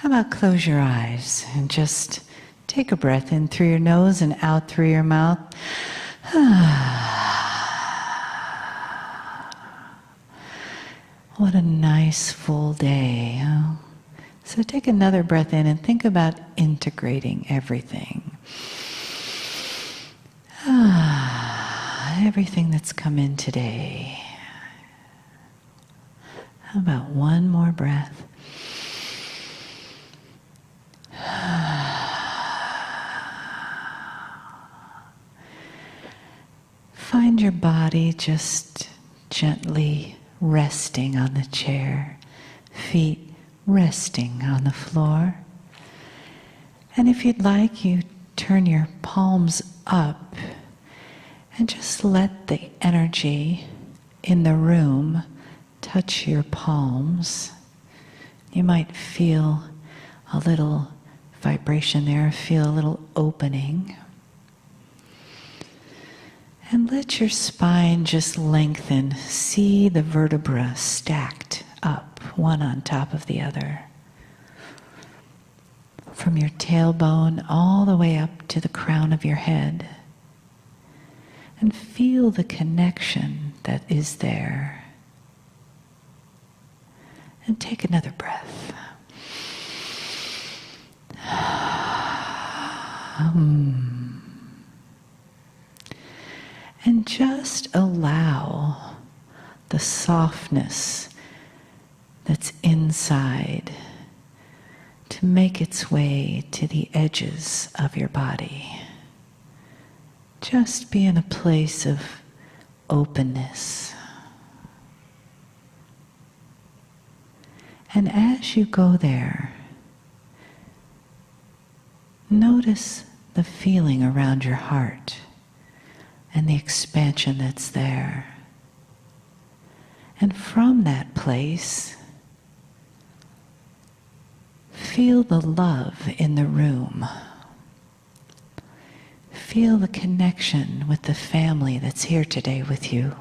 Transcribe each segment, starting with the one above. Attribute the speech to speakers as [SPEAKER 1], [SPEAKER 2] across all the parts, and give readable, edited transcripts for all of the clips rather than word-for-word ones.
[SPEAKER 1] How about close your eyes and just take a breath in through your nose and out through your mouth. What a nice full day. Huh? So take another breath in and think about integrating everything. Everything that's come in today. How about one more breath? Find your body just gently resting on the chair, feet resting on the floor. And if you'd like, you turn your palms up and just let the energy in the room touch your palms. You might feel a little vibration there, feel a little opening. And let your spine just lengthen. See the vertebra stacked up, one on top of the other. From your tailbone all the way up to the crown of your head. And feel the connection that is there. And take another breath. And just allow the softness that's inside to make its way to the edges of your body. Just be in a place of openness. And as you go there, notice the feeling around your heart and the expansion that's there. And from that place, feel the love in the room. Feel the connection with the family that's here today with you.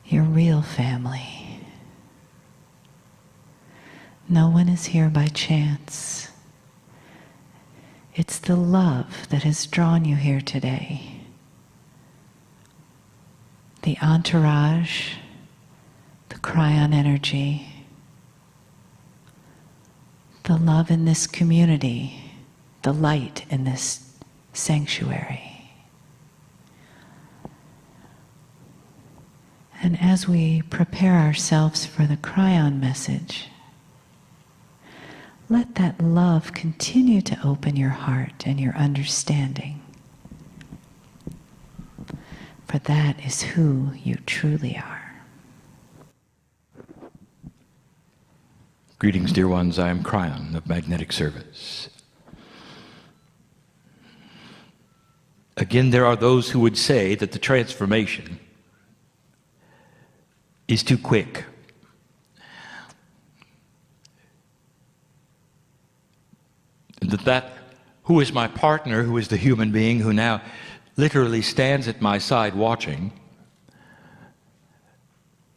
[SPEAKER 1] Your real family. No one is here by chance. It's the love that has drawn you here today. The entourage, the Kryon energy, the love in this community, the light in this sanctuary. And as we prepare ourselves for the Kryon message, let that love continue to open your heart and your understanding. For that is who you truly are.
[SPEAKER 2] Greetings, dear ones. I am Kryon of Magnetic Service. Again, there are those who would say that the transformation is too quick. That who is my partner, who is the human being who now literally stands at my side watching,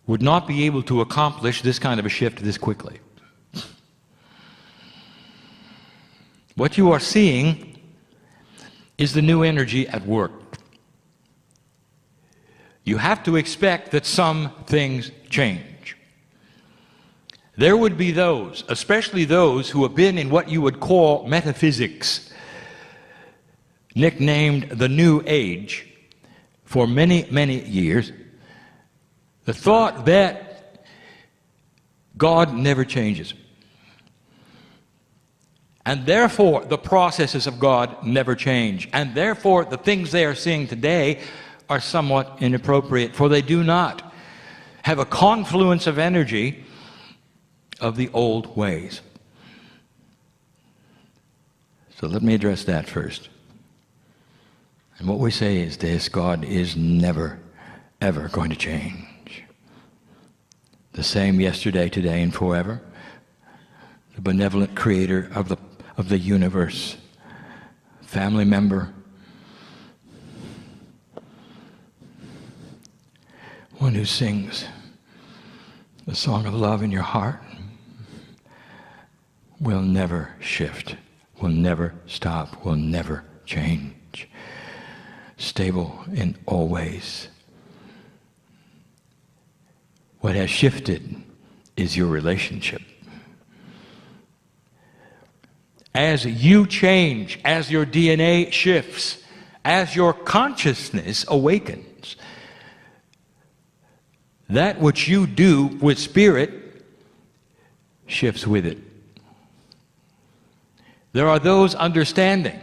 [SPEAKER 2] would not be able to accomplish this kind of a shift this quickly. What you are seeing is the new energy at work. You have to expect that some things change. There would be those, especially those who have been in what you would call metaphysics, nicknamed the New Age, for many, many years, the thought that God never changes. And therefore, the processes of God never change. And therefore, the things they are seeing today are somewhat inappropriate, for they do not have a confluence of energy of the old ways. So let me address that first. And what we say is this: God is never, ever going to change. The same yesterday, today, and forever. The benevolent creator of the universe, family member, one who sings the song of love in your heart will never shift, will never stop, will never change. Stable in all ways. What has shifted is your relationship. As you change, as your DNA shifts, as your consciousness awakens, that which you do with spirit shifts with it. There are those understanding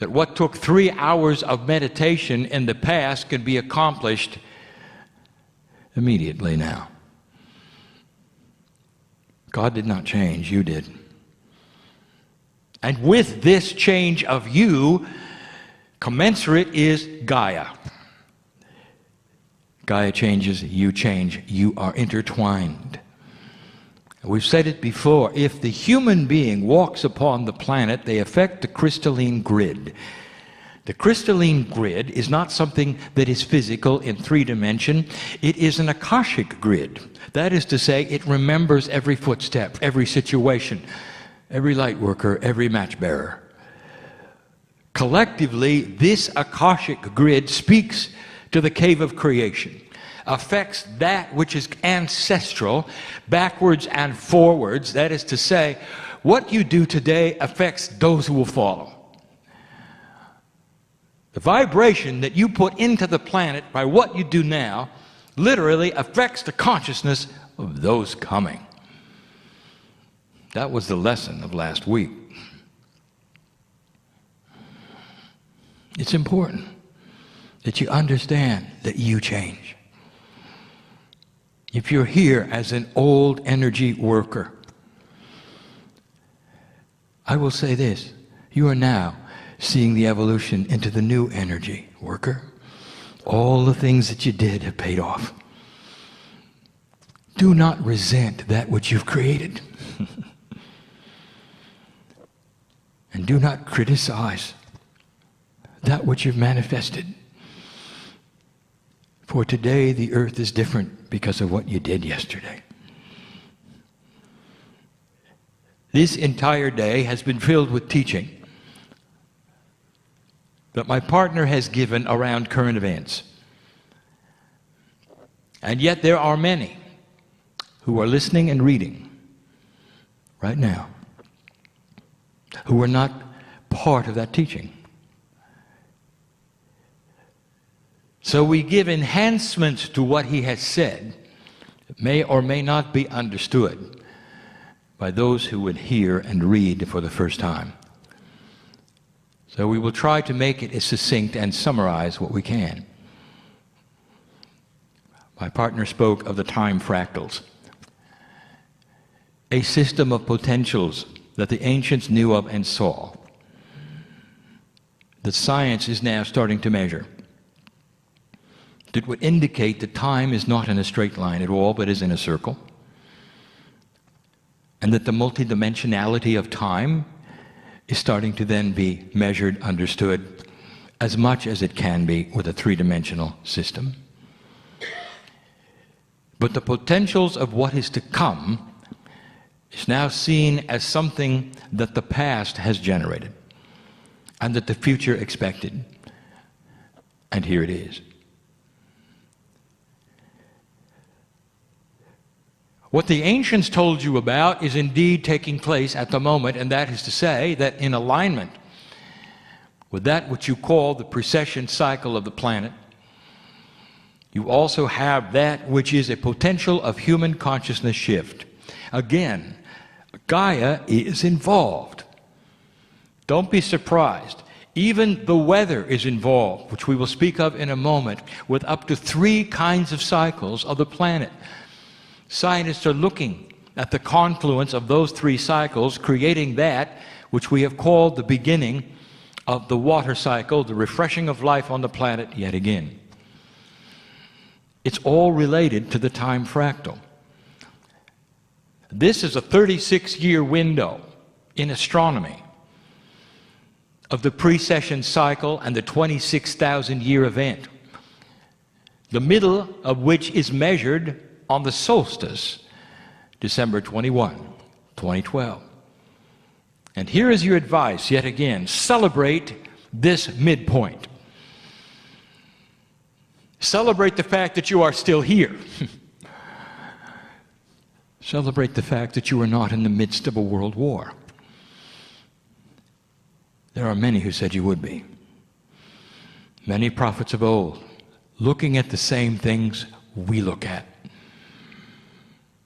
[SPEAKER 2] that what took 3 hours of meditation in the past can be accomplished immediately now. God did not change, you did. And with this change of you, commensurate is Gaia. Gaia changes, you change, you are intertwined. We've said it before, if the human being walks upon the planet, they affect the crystalline grid. The crystalline grid is not something that is physical in 3 dimension. It is an Akashic grid. That is to say, it remembers every footstep, every situation, every light worker, every match bearer. Collectively, this Akashic grid speaks to the cave of creation, affects that which is ancestral, backwards and forwards. That is to say, what you do today affects those who will follow. The vibration that you put into the planet by what you do now literally affects the consciousness of those coming. That was the lesson of last week. It's important that you understand that you change. If you're here as an old energy worker, I will say this, you are now seeing the evolution into the new energy worker. All the things that you did have paid off. Do not resent that which you've created. And do not criticize that which you've manifested. For today the earth is different because of what you did yesterday. This entire day has been filled with teaching that my partner has given around current events. And yet there are many who are listening and reading right now who are not part of that teaching. So we give enhancements to what he has said that may or may not be understood by those who would hear and read for the first time. So we will try to make it as succinct and summarize what we can. My partner spoke of the time fractals, a system of potentials that the ancients knew of and saw, that science is now starting to measure. That would indicate that time is not in a straight line at all, but is in a circle. And that the multidimensionality of time is starting to then be measured, understood, as much as it can be with a three-dimensional system. But the potentials of what is to come is now seen as something that the past has generated and that the future expected. And here it is. What the ancients told you about is indeed taking place at the moment, and that is to say that in alignment with that which you call the precession cycle of the planet, you also have that which is a potential of human consciousness shift. Again, Gaia is involved. Don't be surprised. Even the weather is involved, which we will speak of in a moment, with up to 3 kinds of cycles of the planet. Scientists are looking at the confluence of those 3 cycles, creating that which we have called the beginning of the water cycle, the refreshing of life on the planet yet again. It's all related to the time fractal. This is a 36-year window in astronomy of the precession cycle and the 26,000-year event. the middle of which is measured on the solstice, December 21, 2012. And here is your advice, yet again, celebrate this midpoint. Celebrate the fact that you are still here. Celebrate the fact that you are not in the midst of a world war. There are many who said you would be. Many prophets of old, looking at the same things we look at,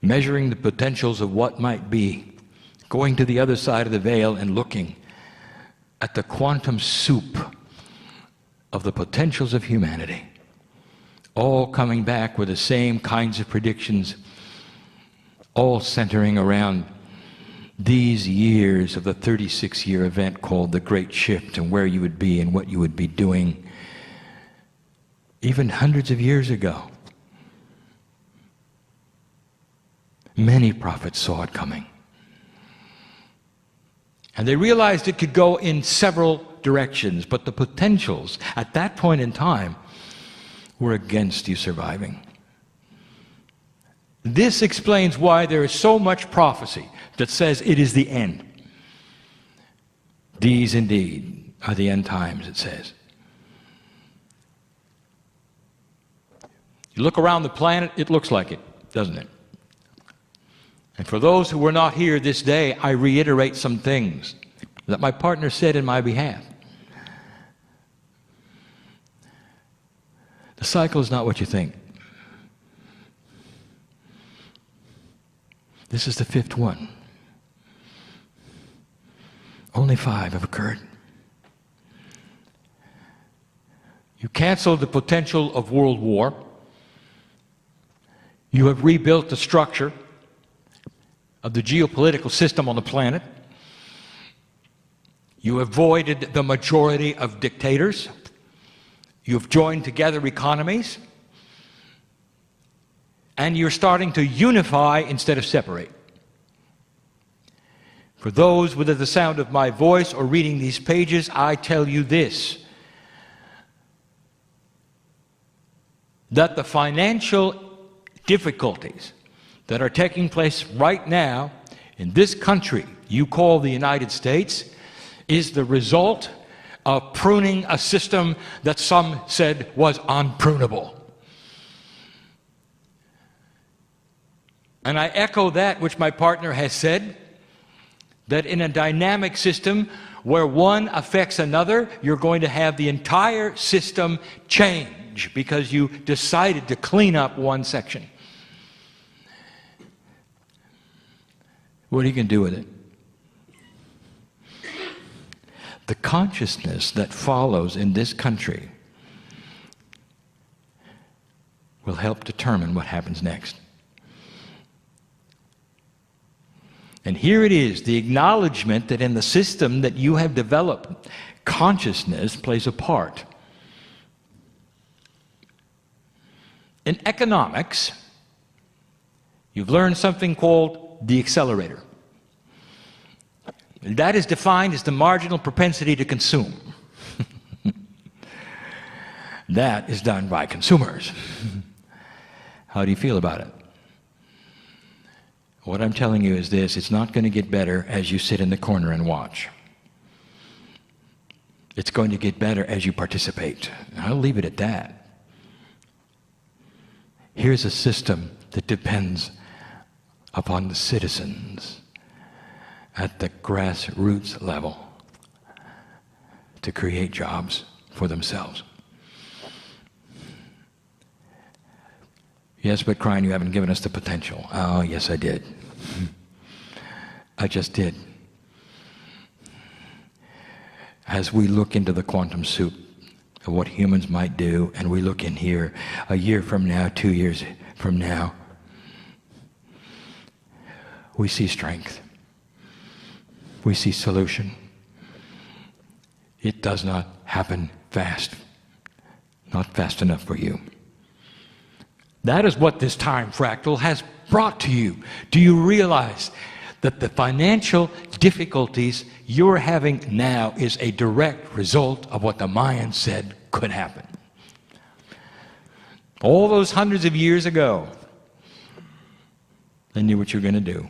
[SPEAKER 2] measuring the potentials of what might be, going to the other side of the veil and looking at the quantum soup of the potentials of humanity, all coming back with the same kinds of predictions, all centering around these years of the 36-year event called the Great Shift, and where you would be and what you would be doing even hundreds of years ago. Many prophets saw it coming. And they realized it could go in several directions, but the potentials at that point in time were against you surviving. This explains why there is so much prophecy that says it is the end. These indeed are the end times, it says. You look around the planet, it looks like it, doesn't it? And for those who were not here this day, I reiterate some things that my partner said in my behalf. The cycle is not what you think. This is the fifth one. Only 5 have occurred. You canceled the potential of world war. You have rebuilt the structure of the geopolitical system on the planet. You avoided the majority of dictators. You have joined together economies. And you're starting to unify instead of separate. For those within the sound of my voice or reading these pages, I tell you this, that the financial difficulties that are taking place right now in this country you call the United States is the result of pruning a system that some said was unprunable. And I echo that which my partner has said, that in a dynamic system where one affects another, you're going to have the entire system change because you decided to clean up one section. What are you going to do with it? The consciousness that follows in this country will help determine what happens next. And here it is, the acknowledgement that in the system that you have developed, consciousness plays a part. In economics, you've learned something called the accelerator. That is defined as the marginal propensity to consume. That is done by consumers. How do you feel about it? What I'm telling you is this, it's not going to get better as you sit in the corner and watch. It's going to get better as you participate. I'll leave it at that. Here's a system that depends upon the citizens at the grassroots level to create jobs for themselves. Yes, but Kryon, you haven't given us the potential. Oh, yes, I did. I just did. As we look into the quantum soup of what humans might do, and we look in here a year from now, 2 years from now, we see strength. We see solution. It does not happen fast. Not fast enough for you. That is what this time fractal has brought to you. Do you realize that the financial difficulties you're having now is a direct result of what the Mayans said could happen? all those hundreds of years ago, they knew what you were going to do.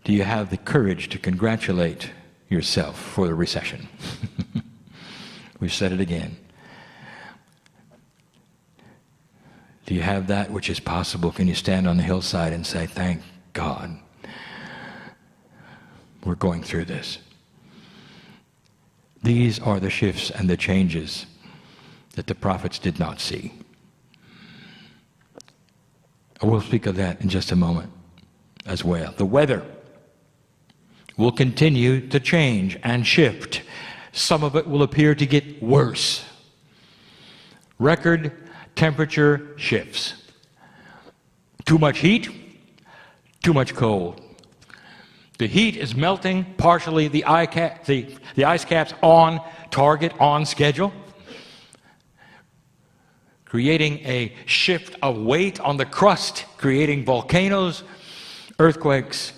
[SPEAKER 2] Do you have the courage to congratulate yourself for the recession? We've said it again. Do you have that which is possible? Can you stand on the hillside and say, thank God we're going through this? These are the shifts and the changes that the prophets did not see. We'll speak of that in just a moment as well. The weather will continue to change and shift. Some of it will appear to get worse. Record temperature shifts. Too much heat, too much cold. The heat is melting partially the ice caps on target, on schedule, creating a shift of weight on the crust, creating volcanoes, earthquakes,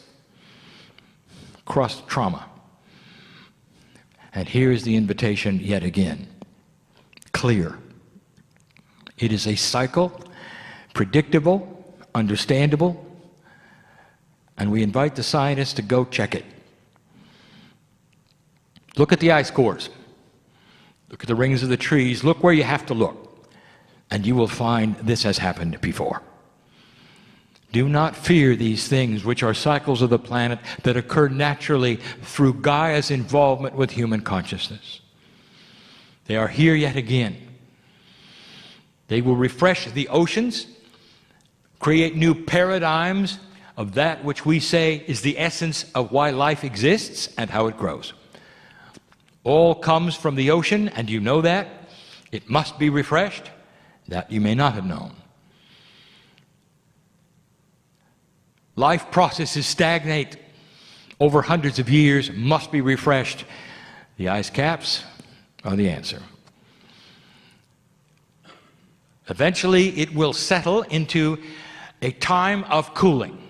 [SPEAKER 2] crust trauma. And here's the invitation yet again. Clear. It is a cycle, predictable, understandable, and we invite the scientists to go check it. Look at the ice cores. Look at the rings of the trees. Look where you have to look. And you will find this has happened before. Do not fear these things, which are cycles of the planet that occur naturally through Gaia's involvement with human consciousness. They are here yet again. They will refresh the oceans, create new paradigms of that which we say is the essence of why life exists and how it grows. All comes from the ocean, and you know that. It must be refreshed. That you may not have known. Life processes stagnate over hundreds of years, must be refreshed. The ice caps are the answer. Eventually, it will settle into a time of cooling.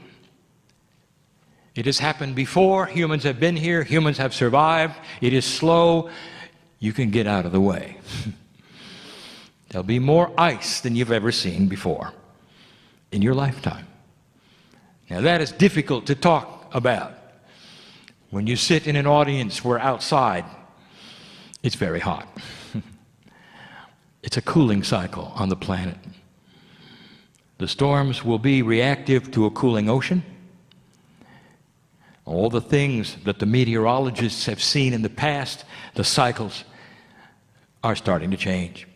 [SPEAKER 2] It has happened before. Humans have been here. Humans have survived. It is slow. You can get out of the way. There'll be more ice than you've ever seen before in your lifetime. Now that is difficult to talk about. When you sit in an audience where outside it's very hot. It's a cooling cycle on the planet. The storms will be reactive to a cooling ocean. All the things that the meteorologists have seen in the past, the cycles are starting to change.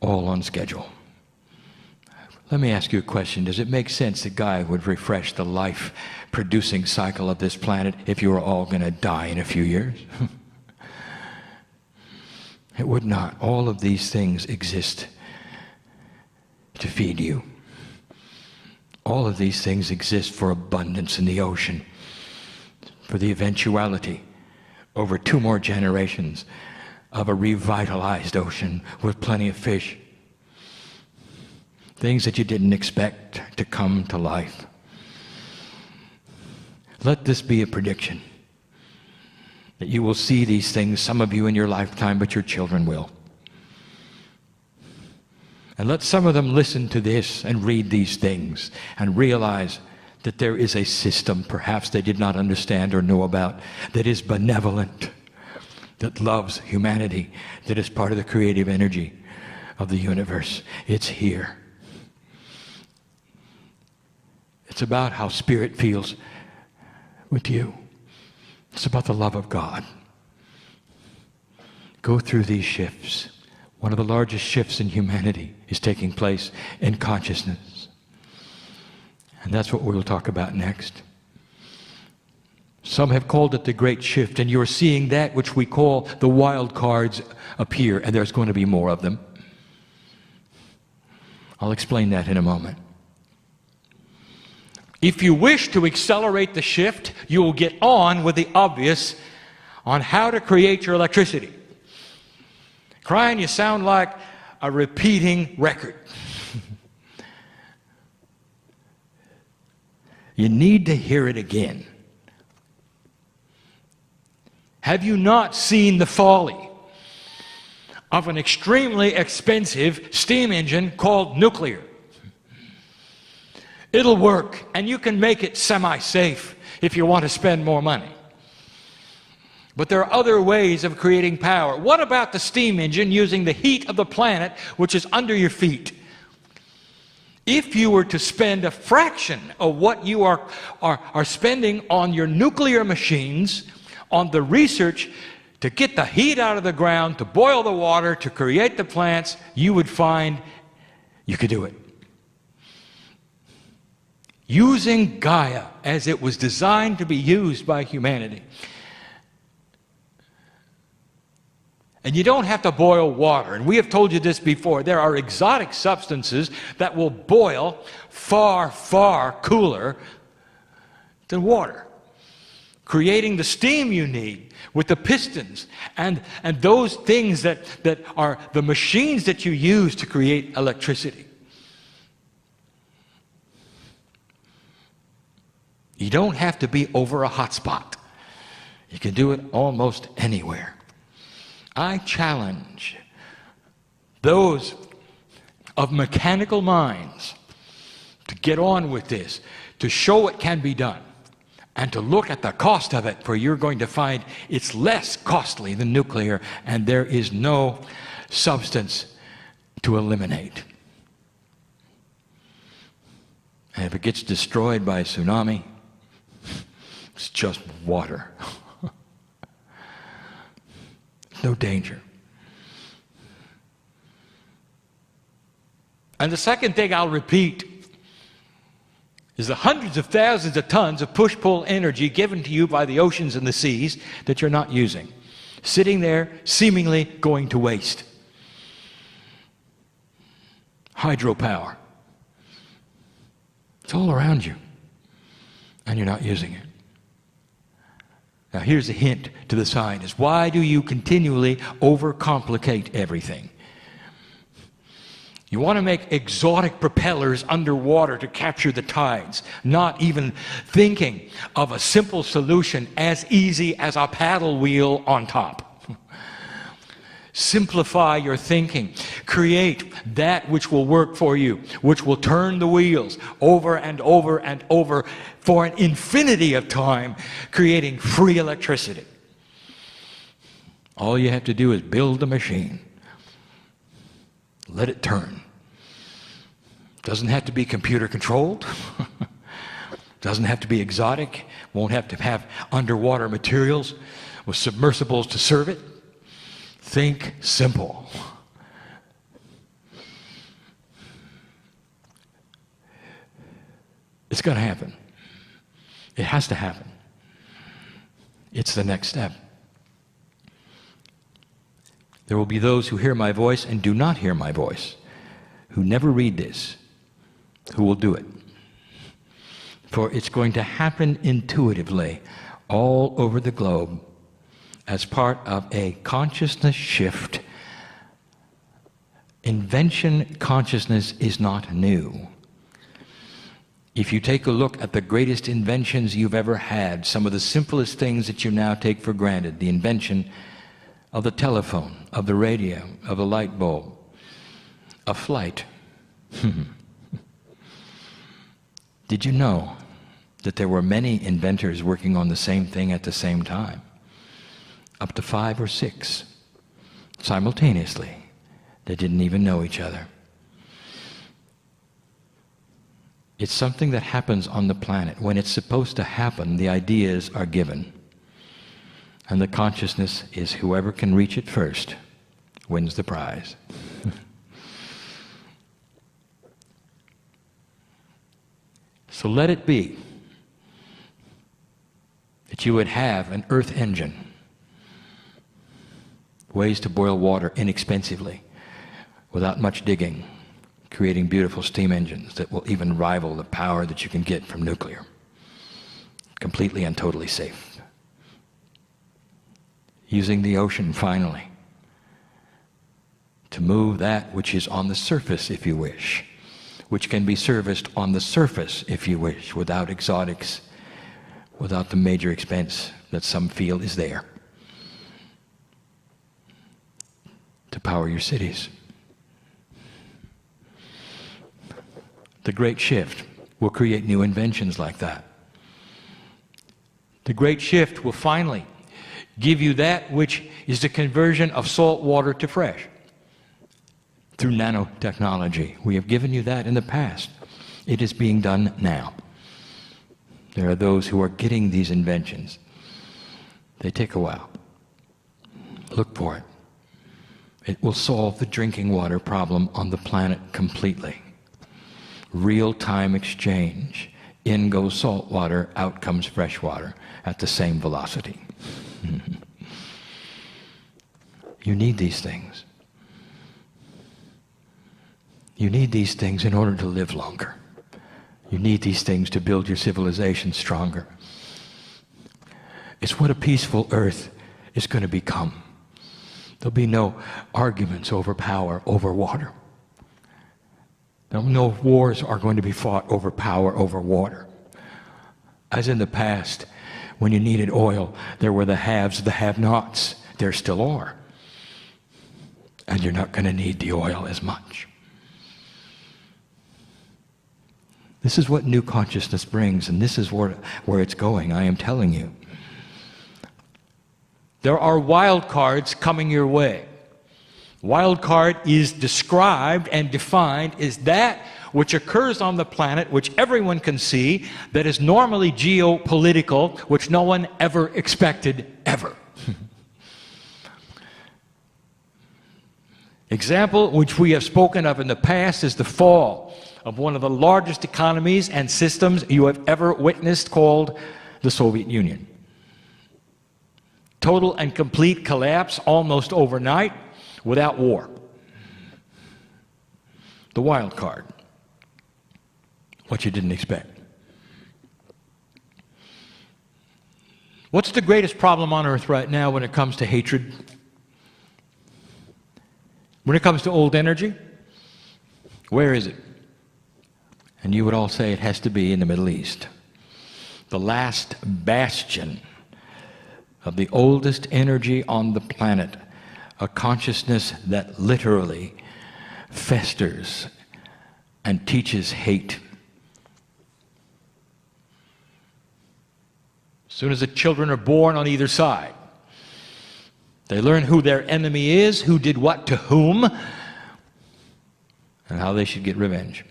[SPEAKER 2] All on schedule. Let me ask you a question. Does it make sense that Gaia would refresh the life-producing cycle of this planet if you were all going to die in a few years? It would not. All of these things exist to feed you. All of these things exist for abundance in the ocean, for the eventuality over 2 more generations of a revitalized ocean with plenty of fish. Things that you didn't expect to come to life. Let this be a prediction that you will see these things, some of you in your lifetime, but your children will. And let some of them listen to this and read these things and realize that there is a system perhaps they did not understand or know about that is benevolent, that loves humanity, that is part of the creative energy of the universe. It's here. It's about how Spirit feels with you. It's about the love of God. Go through these shifts. One of the largest shifts in humanity is taking place in consciousness. And that's what we'll talk about next. Some have called it the Great Shift, and you're seeing that which we call the wild cards appear, and there's going to be more of them. I'll explain that in a moment. If you wish to accelerate the shift, you will get on with the obvious on how to create your electricity. Kryon, you sound like a repeating record. You need to hear it again. Have you not seen the folly of an extremely expensive steam engine called nuclear. It'll work, and you can make it semi-safe if you want to spend more money. But there are other ways of creating power. What about the steam engine using the heat of the planet, which is under your feet? If you were to spend a fraction of what you are spending on your nuclear machines, on the research to get the heat out of the ground, to boil the water, to create the plants, you would find you could do it. Using Gaia as it was designed to be used by humanity. And you don't have to boil water. And we have told you this before. There are exotic substances that will boil far, far cooler than water, creating the steam you need with the pistons and those things that are the machines that you use to create electricity. You don't have to be over a hot spot. You can do it almost anywhere. I challenge those of mechanical minds to get on with this, to show it can be done, and to look at the cost of it, for you're going to find it's less costly than nuclear, and there is no substance to eliminate. And if it gets destroyed by a tsunami, it's just water. No danger. And the second thing I'll repeat is the hundreds of thousands of tons of push-pull energy given to you by the oceans and the seas that you're not using, sitting there seemingly going to waste. Hydropower. It's all around you, and you're not using it. Now here's a hint to the scientists. Why do you continually overcomplicate everything? You want to make exotic propellers underwater to capture the tides, not even thinking of a simple solution as easy as a paddle wheel on top. Simplify your thinking. Create that which will work for you, which will turn the wheels over and over and over for an infinity of time, creating free electricity. All you have to do is build a machine. Let it turn. Doesn't have to be computer controlled. Doesn't have to be exotic. Won't have to have underwater materials with submersibles to serve it. Think simple. It's going to happen. It has to happen. It's the next step. There will be those who hear my voice and do not hear my voice, who never read this, who will do it. For it's going to happen intuitively all over the globe as part of a consciousness shift. Invention consciousness is not new. If you take a look at the greatest inventions you've ever had, some of the simplest things that you now take for granted, the invention of the telephone, of the radio, of the light bulb, of flight. Did you know that there were many inventors working on the same thing at the same time? Up to 5 or 6 simultaneously. They didn't even know each other. It's something that happens on the planet. When it's supposed to happen, the ideas are given. And the consciousness is whoever can reach it first wins the prize. So let it be that you would have an earth engine. Ways to boil water inexpensively, without much digging, creating beautiful steam engines that will even rival the power that you can get from nuclear. Completely and totally safe. Using the ocean, finally, to move that which is on the surface, if you wish, which can be serviced on the surface, if you wish, without exotics, without the major expense that some feel is there. To to power your cities. The Great Shift will create new inventions like that. The Great Shift will finally give you that which is the conversion of salt water to fresh through nanotechnology. We have given you that in the past. It is being done now. There are those who are getting these inventions. They take a while. Look for it. It will solve the drinking water problem on the planet completely. Real-time exchange. In goes salt water, out comes fresh water at the same velocity. You need these things. You need these things in order to live longer. You need these things to build your civilization stronger. It's what a peaceful earth is going to become. There'll be no arguments over power, over water. No wars are going to be fought over power, over water. As in the past, when you needed oil, there were the haves, the have-nots. There still are. And you're not going to need the oil as much. This is what new consciousness brings, and this is where it's going, I am telling you. There are wild cards coming your way. Wild card is described and defined as that which occurs on the planet, which everyone can see, that is normally geopolitical, which no one ever expected, ever. Example which we have spoken of in the past is the fall of one of the largest economies and systems you have ever witnessed, called the Soviet Union. Total and complete collapse almost overnight without war. The wild card. What you didn't expect. What's the greatest problem on earth right now when it comes to hatred? When it comes to old energy? Where is it? And you would all say it has to be in the Middle East. The last bastion of the oldest energy on the planet, a consciousness that literally festers and teaches hate. As soon as the children are born on either side, they learn who their enemy is, who did what to whom, and how they should get revenge.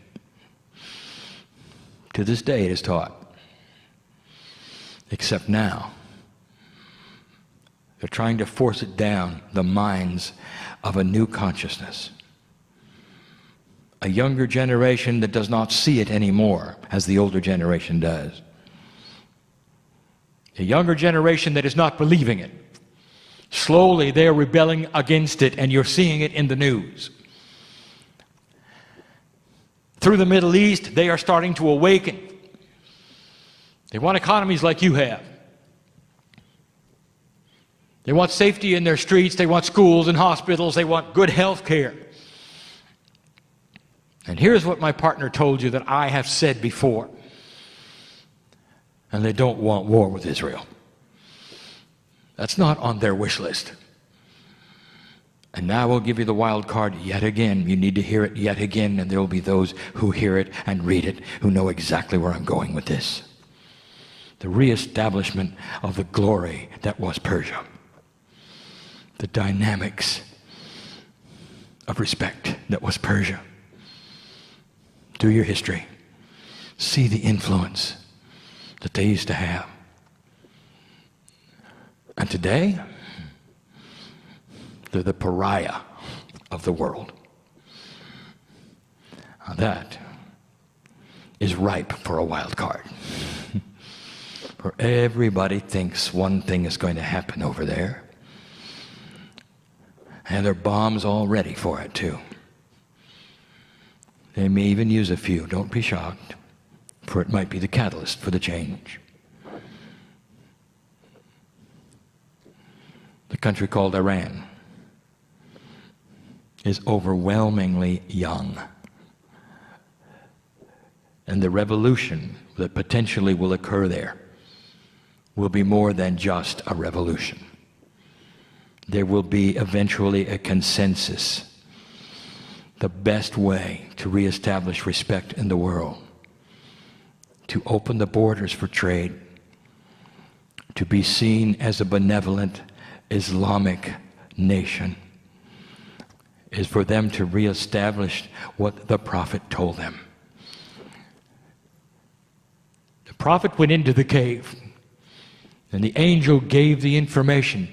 [SPEAKER 2] To this day it is taught. Except now, they're trying to force it down the minds of a new consciousness. A younger generation that does not see it anymore as the older generation does. A younger generation that is not believing it. Slowly they are rebelling against it, and you're seeing it in the news. Through the Middle East, they are starting to awaken. They want economies like you have. They want safety in their streets, they want schools and hospitals, they want good health care. And here's what my partner told you that I have said before. And they don't want war with Israel. That's not on their wish list. And now we'll give you the wild card yet again. You need to hear it yet again, and there will be those who hear it and read it who know exactly where I'm going with this. The reestablishment of the glory that was Persia. The dynamics of respect that was Persia. Do your history. See the influence that they used to have. And today, they're the pariah of the world. Now that is ripe for a wild card. For everybody thinks one thing is going to happen over there. And there are bombs all ready for it too. They may even use a few. Don't be shocked, for it might be the catalyst for the change. The country called Iran is overwhelmingly young. And the revolution that potentially will occur there will be more than just a revolution. there will be eventually a consensus. The best way to reestablish respect in the world, to open the borders for trade, to be seen as a benevolent Islamic nation, is for them to reestablish what the Prophet told them. The Prophet went into the cave, and the angel gave the information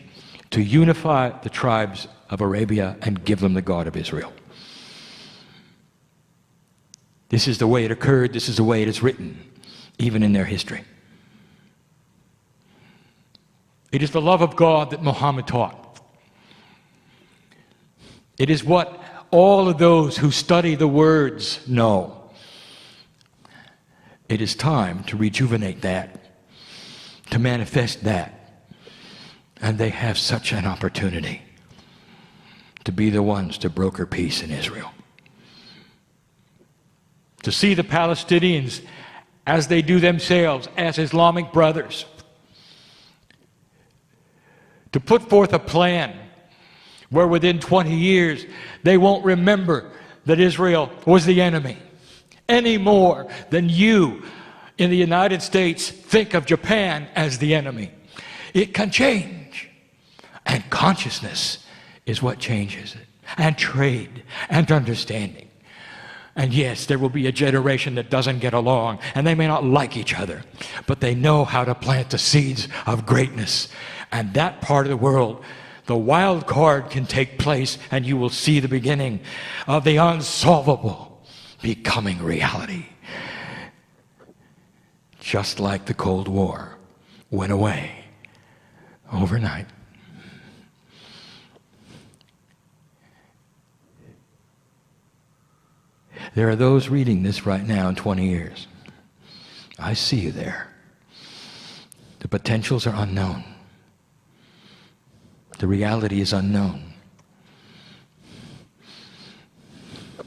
[SPEAKER 2] to unify the tribes of Arabia and give them the God of Israel. This is the way it occurred. This is the way it is written, even in their history. It is the love of God that Muhammad taught. It is what all of those who study the words know. It is time to rejuvenate that, to manifest that. And they have such an opportunity to be the ones to broker peace in Israel. To see the Palestinians as they do themselves, as Islamic brothers. To put forth a plan where within 20 years they won't remember that Israel was the enemy any more than you in the United States think of Japan as the enemy. It can change. And consciousness is what changes it. And trade and understanding. And yes, there will be a generation that doesn't get along, and they may not like each other, but they know how to plant the seeds of greatness. And that part of the world, the wild card can take place, and you will see the beginning of the unsolvable becoming reality. Just like the Cold War went away overnight. There are those reading this right now in 20 years. I see you there. The potentials are unknown. The reality is unknown.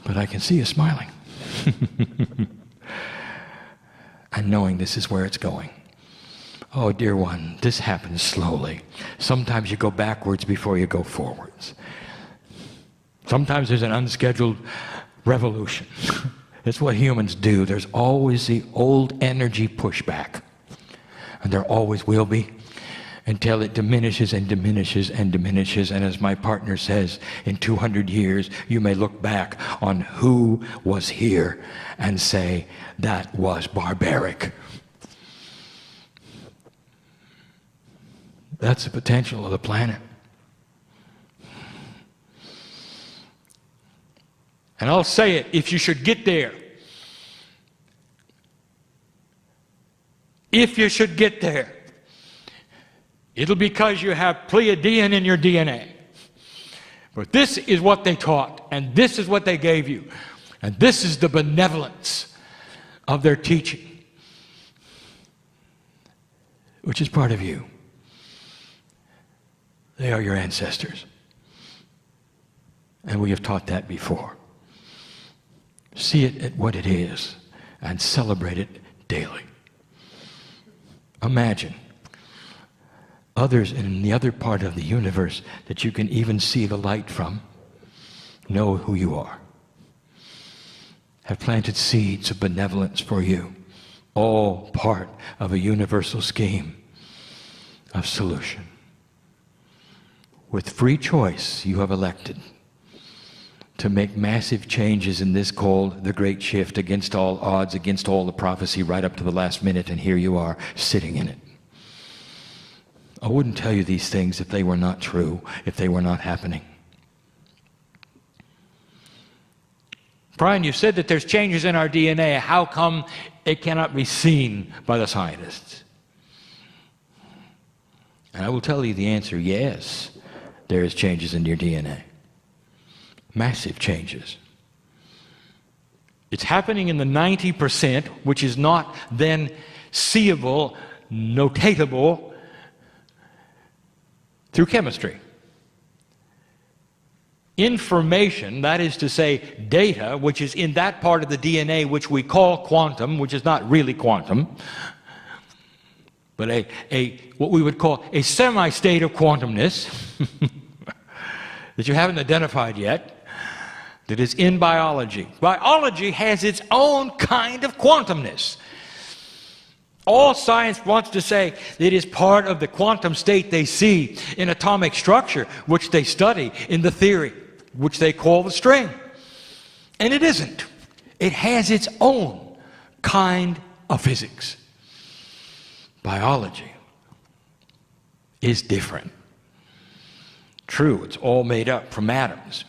[SPEAKER 2] But I can see you smiling. And knowing this is where it's going. Oh, dear one, this happens slowly. Sometimes you go backwards before you go forwards. Sometimes there's an unscheduled revolution. It's what humans do. There's always the old energy pushback. And there always will be, until it diminishes and diminishes and diminishes. And as my partner says, in 200 years, you may look back on who was here and say, that was barbaric. That's the potential of the planet. And I'll say it, if you should get there. If you should get there. It'll be because you have Pleiadian in your DNA. But this is what they taught, and this is what they gave you. And this is the benevolence of their teaching, which is part of you. They are your ancestors. And we have taught that before. See it at what it is and celebrate it daily. Imagine others in the other part of the universe that you can even see the light from know who you are. Have planted seeds of benevolence for you, all part of a universal scheme of solution. With free choice, you have elected to make massive changes in this called the Great Shift, against all odds, against all the prophecy, right up to the last minute, and here you are sitting in it. I wouldn't tell you these things if they were not true, if they were not happening. Brian, you said that there's changes in our DNA. How come it cannot be seen by the scientists? And I will tell you the answer, yes, there is changes in your DNA. Massive changes. It's happening in the 90%, which is not then seeable, notatable through chemistry. Information, that is to say data, which is in that part of the DNA which we call quantum, which is not really quantum, but what we would call a semi-state of quantumness, that you haven't identified yet that is in biology. Biology has its own kind of quantumness. All science wants to say it is part of the quantum state they see in atomic structure, which they study in the theory, which they call the string. And it isn't. It has its own kind of physics. Biology is different. True, it's all made up from atoms.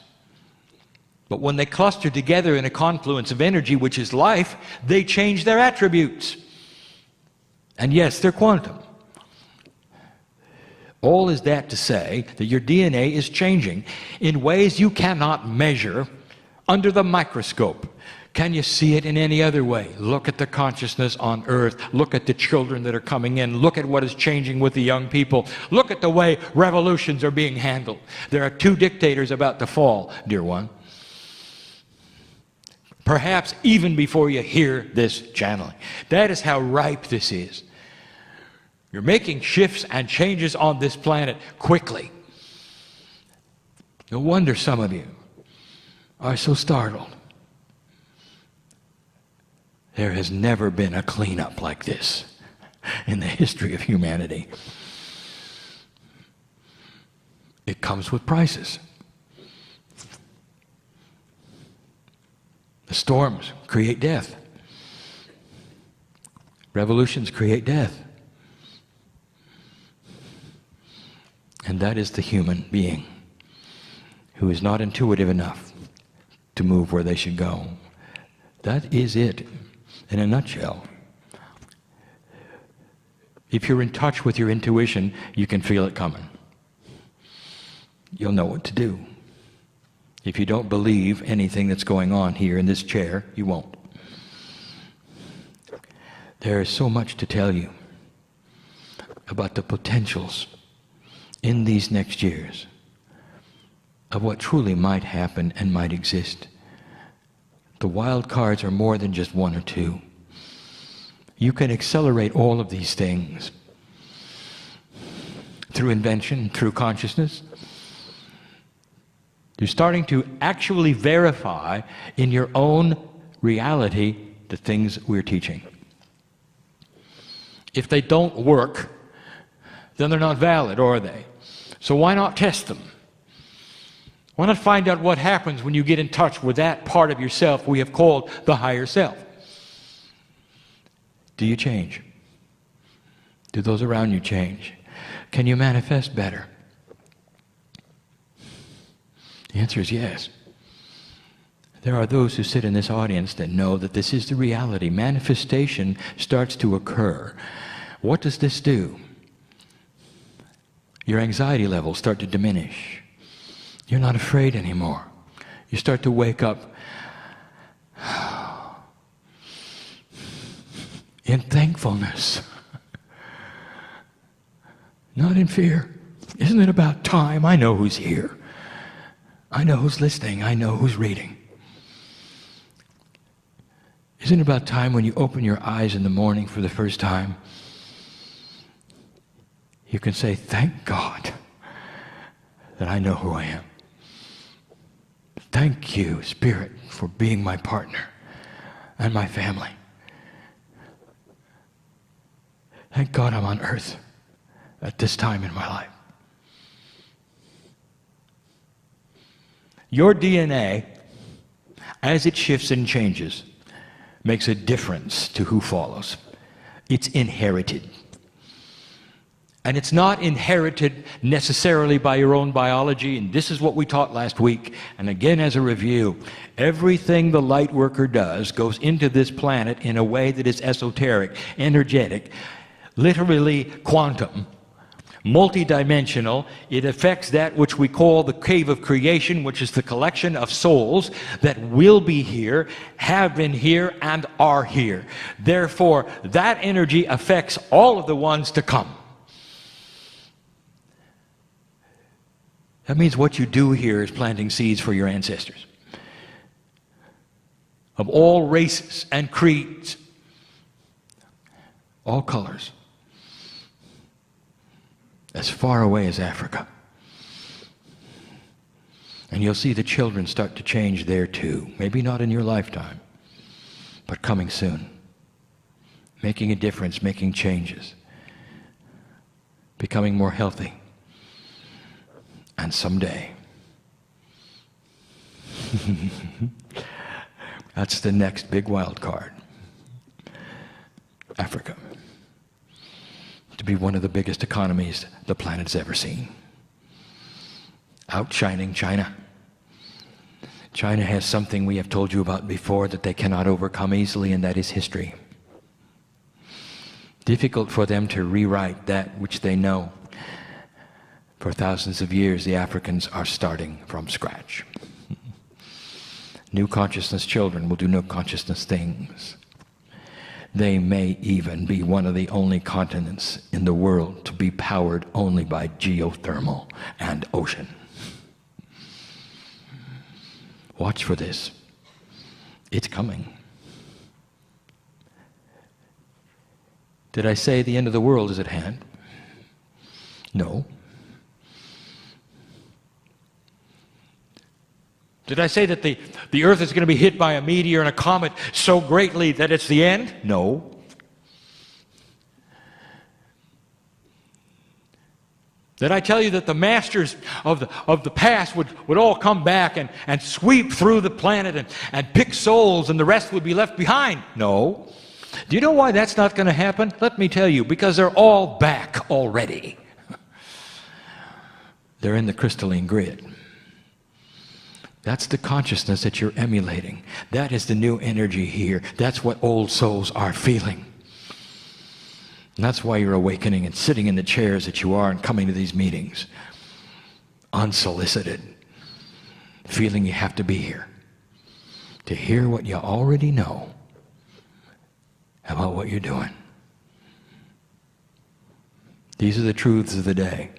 [SPEAKER 2] But when they cluster together in a confluence of energy, which is life, they change their attributes. And yes, they're quantum. All is that to say that your DNA is changing in ways you cannot measure under the microscope. Can you see it in any other way? Look at the consciousness on earth. Look at the children that are coming in. Look at what is changing with the young people. Look at the way revolutions are being handled. There are 2 dictators about to fall, dear one. Perhaps even before you hear this channeling. That is how ripe this is. You're making shifts and changes on this planet quickly. No wonder some of you are so startled. There has never been a cleanup like this in the history of humanity. It comes with prices. The storms create death. Revolutions create death. And that is the human being who is not intuitive enough to move where they should go. That is it in a nutshell. If you're in touch with your intuition, you can feel it coming. You'll know what to do. If you don't believe anything that's going on here in this chair, you won't. There is so much to tell you about the potentials in these next years of what truly might happen and might exist. The wild cards are more than just 1 or 2. You can accelerate all of these things through invention, through consciousness. You're starting to actually verify in your own reality the things we're teaching. If they don't work, then they're not valid, are they? So why not test them? Why not find out what happens when you get in touch with that part of yourself we have called the higher self? Do you change? Do those around you change? Can you manifest better? The answer is yes. There are those who sit in this audience that know that this is the reality. Manifestation starts to occur. What does this do? Your anxiety levels start to diminish. You're not afraid anymore. You start to wake up in thankfulness, not in fear. Isn't it about time? I know who's here. I know who's listening. I know who's reading. Isn't it about time when you open your eyes in the morning for the first time, you can say, thank God that I know who I am. Thank you, Spirit, for being my partner and my family. Thank God I'm on earth at this time in my life. Your DNA, as it shifts and changes, makes a difference to who follows. It's inherited. And it's not inherited necessarily by your own biology, and this is what we taught last week. And again, as a review, everything the light worker does goes into this planet in a way that is esoteric, energetic, literally quantum, multidimensional. It affects that which we call the cave of creation, which is the collection of souls that will be here, have been here, and are here. Therefore, that energy affects all of the ones to come. That means what you do here is planting seeds for your ancestors of all races and creeds, all colors, as far away as Africa. And you'll see the children start to change there too. Maybe not in your lifetime, but coming soon. Making a difference, making changes. Becoming more healthy. And someday, that's the next big wild card. Africa. To be one of the biggest economies the planet's ever seen. Outshining China. China has something we have told you about before that they cannot overcome easily, and that is history. Difficult for them to rewrite that which they know. For thousands of years, the Africans are starting from scratch. New consciousness children will do new consciousness things. They may even be one of the only continents in the world to be powered only by geothermal and ocean. Watch for this. It's coming. Did I say the end of the world is at hand? No. Did I say that the earth is going to be hit by a meteor and a comet so greatly that it's the end? No. Did I tell you that the masters of the past would all come back and sweep through the planet and pick souls and the rest would be left behind? No. Do you know why that's not going to happen? Let me tell you, because they're all back already. They're in the crystalline grid. That's the consciousness that you're emulating. That is the new energy here. That's what old souls are feeling. And that's why you're awakening and sitting in the chairs that you are and coming to these meetings. Unsolicited. Feeling you have to be here. To hear what you already know about what you're doing. These are the truths of the day.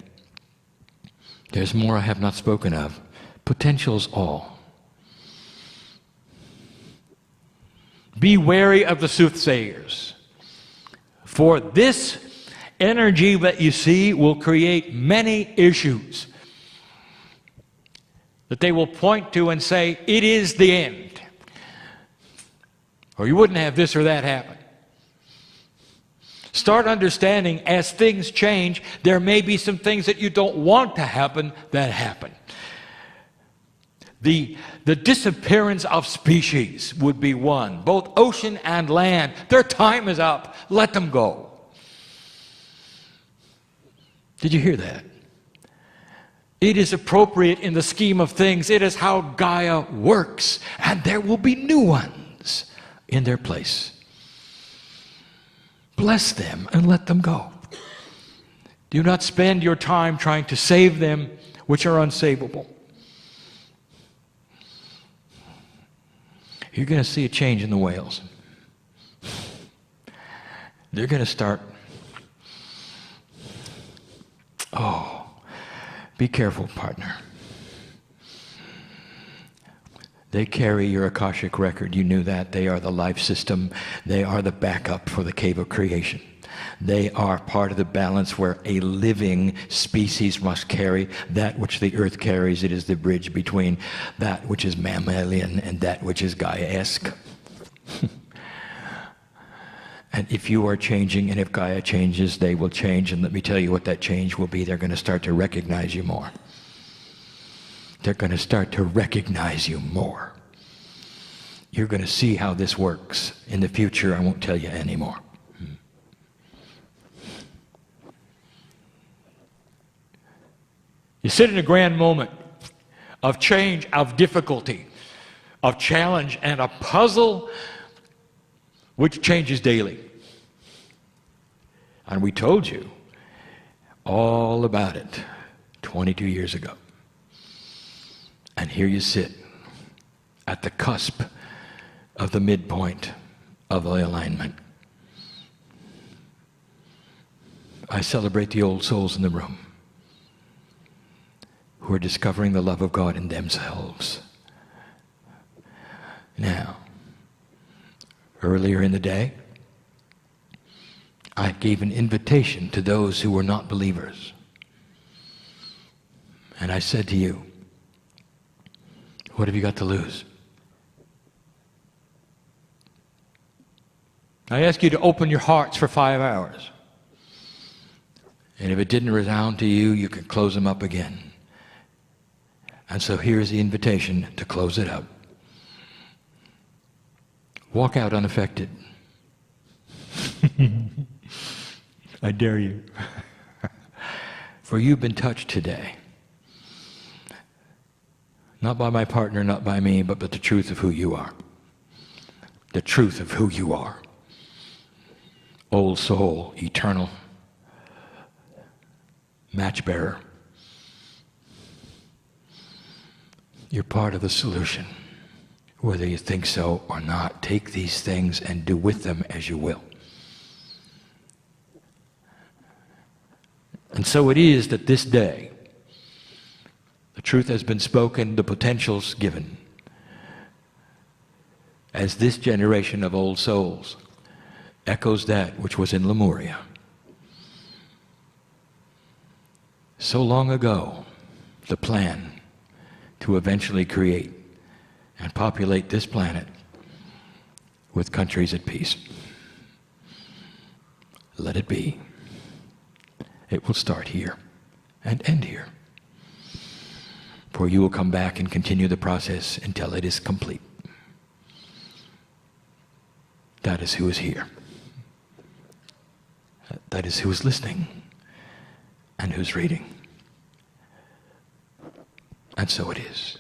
[SPEAKER 2] There's more I have not spoken of. Potentials all. Be wary of the soothsayers. For this energy that you see will create many issues that they will point to and say, it is the end. Or you wouldn't have this or that happen. Start understanding as things change, there may be some things that you don't want to happen that happen. The disappearance of species would be one. Both ocean and land. Their time is up. Let them go. Did you hear that? It is appropriate in the scheme of things. It is how Gaia works. And there will be new ones in their place. Bless them and let them go. Do not spend your time trying to save them which are unsavable. You're going to see a change in the whales. They're going to start. Oh, be careful, partner. They carry your Akashic record. You knew that. They are the life system. They are the backup for the cave of creation. They are part of the balance where a living species must carry that which the earth carries. It is the bridge between that which is mammalian and that which is Gaia-esque. And if you are changing and if Gaia changes, they will change. And let me tell you what that change will be. They're going to start to recognize you more. They're going to start to recognize you more. You're going to see how this works. In the future, I won't tell you anymore. You sit in a grand moment of change, of difficulty, of challenge, and a puzzle which changes daily. And we told you all about it 22 years ago. And here you sit at the cusp of the midpoint of the alignment. I celebrate the old souls in the room who are discovering the love of God in themselves. Now, earlier in the day, I gave an invitation to those who were not believers. And I said to you, What have you got to lose? I ask you to open your hearts for 5 hours. And if it didn't resound to you, you can close them up again. And so here's the invitation to close it up. Walk out unaffected. I dare you. For you've been touched today. Not by my partner, not by me, but by the truth of who you are. The truth of who you are. Old soul, eternal, match bearer. You're part of the solution. Whether you think so or not, take these things and do with them as you will. And so it is that this day, the truth has been spoken, the potential's given. As this generation of old souls echoes that which was in Lemuria. So long ago, the plan to eventually create and populate this planet with countries at peace. Let it be. It will start here and end here. For you will come back and continue the process until it is complete. That is who is here. That is who is listening and who's reading. And so it is.